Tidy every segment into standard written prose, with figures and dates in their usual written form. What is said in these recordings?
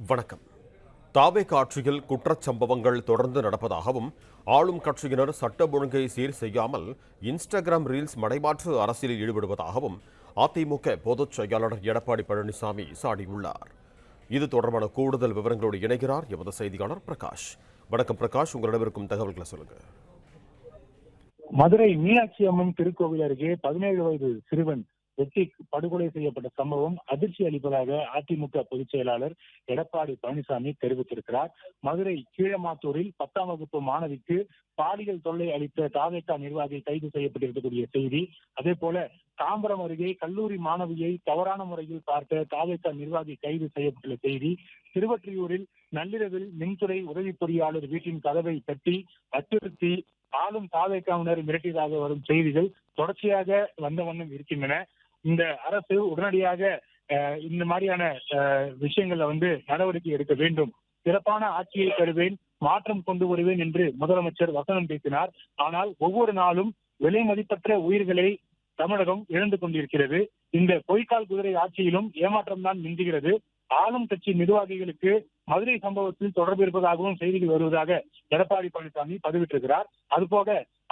வணக்கம். தாவேகா ஆட்சியில் குற்றச்சம்பவங்கள் தொடர்ந்து நடப்பதாகவும் ஆளும் கட்சியினர் சட்டம் ஒழுங்கை சீர் செய்யாமல் இன்ஸ்டாகிராம் ரீல்ஸ் மடைமாற்று அரசியலில் ஈடுபடுவதாகவும் அதிமுக பொதுச் செயலாளர் எடப்பாடி பழனிசாமி சாடியுள்ளார். இது தொடர்பான கூடுதல் விவரங்களோடு இணைகிறார் எமது செய்தியாளர் பிரகாஷ். வணக்கம் பிரகாஷ், உங்களிடம் இருக்கும் தகவல்களை சொல்லுங்க. மதுரை மீனாட்சி அம்மன் திருக்கோவில் அருகே 17 வயது சிறுவன் வெட்டி படுகொலை செய்யப்பட்ட சம்பவம் அதிர்ச்சி அளிப்பதாக அதிமுக பொதுச் செயலாளர் எடப்பாடி பழனிசாமி தெரிவித்திருக்கிறார். மதுரை கீழமாத்தூரில் 10ஆம் வகுப்பு மாணவிக்கு பாலியல் தொல்லை அளித்த தாவேகா நிர்வாகி கைது செய்யப்பட்டிருக்கக்கூடிய செய்தி, அதே போல தாம்பரம் அருகே கல்லூரி மாணவியை தவறான முறையில் பார்த்த தாவேகா நிர்வாகி கைது செய்யப்பட்டுள்ள செய்தி, திருவொற்றியூரில் நள்ளிரவில் மின்துறை உதவி பொறியாளர் வீட்டின் கதவை தட்டி அச்சுறுத்தி ஆளும் தாவேகாவினர் மிரட்டியதாக வரும் செய்திகள் தொடர்ச்சியாக வந்த வண்ணம் இருக்கின்றன. இந்த அரசு உடனடியாக இந்த மாதிரியான விஷயங்கள்ல நடவடிக்கை எடுக்க வேண்டும். சிறப்பான ஆட்சியை தருவேன், மாற்றம் கொண்டு வருவேன் என்று முதலமைச்சர் வசனம் பேசினார். ஆனால் ஒவ்வொரு நாளும் விலை மதிப்பற்ற உயிர்களை தமிழகம் இழந்து கொண்டிருக்கிறது. இந்த பொய்க்கால் குதிரை ஆட்சியிலும் ஏமாற்றம் தான் மிஞ்சுகிறது. ஆளும் கட்சி நிர்வாகிகளுக்கு மதுரை சம்பவத்தில் தொடர்பு இருப்பதாகவும் செய்திகள் வருவதாக எடப்பாடி பழனிசாமி பதிவிட்டிருக்கிறார். அதுபோக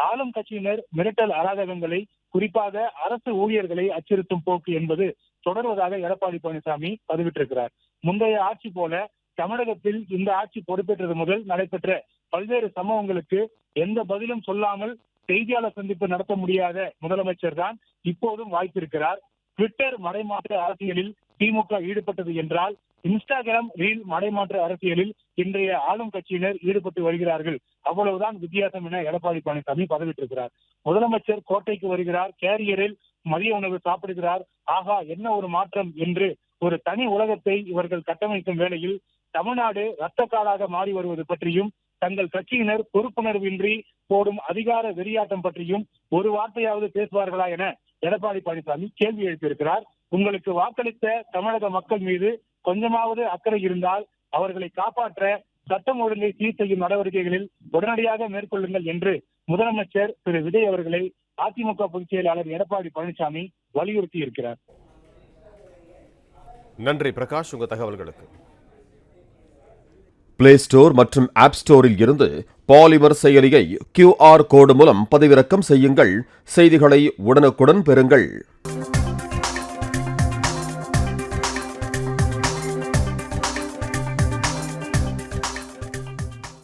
ஆளும் கட்சியினர் மிரட்டல் அராஜகங்களை, குறிப்பாக அரசு ஊழியர்களை அச்சுறுத்தும் போக்கு என்பது தொடர்வதாக எடப்பாடி பழனிசாமி பதிவிட்டிருக்கிறார். முந்தைய ஆட்சி போல தமிழகத்தில் இந்த ஆட்சி பொறுப்பேற்றது முதல் நடைபெற்ற பல்வேறு சம்பவங்களுக்கு எந்த பதிலும் சொல்லாமல் செய்தியாளர் சந்திப்பு நடத்த முடியாத முதலமைச்சர் தான் இப்போதும் வாய்ப்பிருக்கிறார். ட்விட்டர் மடைமாற்று அரசியலில் திமுக ஈடுபட்டது என்றால், இன்ஸ்டாகிராம் ரீல் மடைமாற்று அரசியலில் இன்றைய ஆளும் கட்சியினர் ஈடுபட்டு வருகிறார்கள். அவ்வளவுதான் வித்தியாசம் என எடப்பாடி பழனிசாமி பதிவிட்டிருக்கிறார். முதலமைச்சர் கோட்டைக்கு வருகிறார், கேரியரில் மதிய உணவு சாப்பிடுகிறார், ஆகா என்ன ஒரு மாற்றம் என்று ஒரு தனி உலகத்தை இவர்கள் கட்டமைக்கும் வேளையில் தமிழ்நாடு ரத்தக்காடாக மாறி வருவது பற்றியும், தங்கள் கட்சியினர் பொறுப்புணர்வின்றி போடும் அதிகார வெறியாட்டம் பற்றியும் ஒரு வார்த்தையாவது பேசுவார்களா என எடப்பாடி பழனிசாமி கேள்வி எழுப்பியிருக்கிறார். உங்களுக்கு வாக்களித்த தமிழக மக்கள் மீது கொஞ்சமாவது அக்கறை இருந்தால் அவர்களை காப்பாற்ற சட்டம் ஒழுங்கை சீர் செய்யும் நடவடிக்கைகளில் உடனடியாக மேற்கொள்ளுங்கள் என்று முதலமைச்சர் திரு விஜய் அவர்களை அதிமுக பொதுச் செயலாளர் எடப்பாடி பழனிசாமி வலியுறுத்தி இருக்கிறார். நன்றி பிரகாஷ், உங்க தகவல்களுக்கு. பிளே ஸ்டோர் மற்றும் ஆப் ஸ்டோரில் இருந்து பாலிமர் செயலியை QR கோடு மூலம் பதிவிறக்கம் செய்யுங்கள். செய்திகளை உடனுக்குடன் பெறுங்கள்.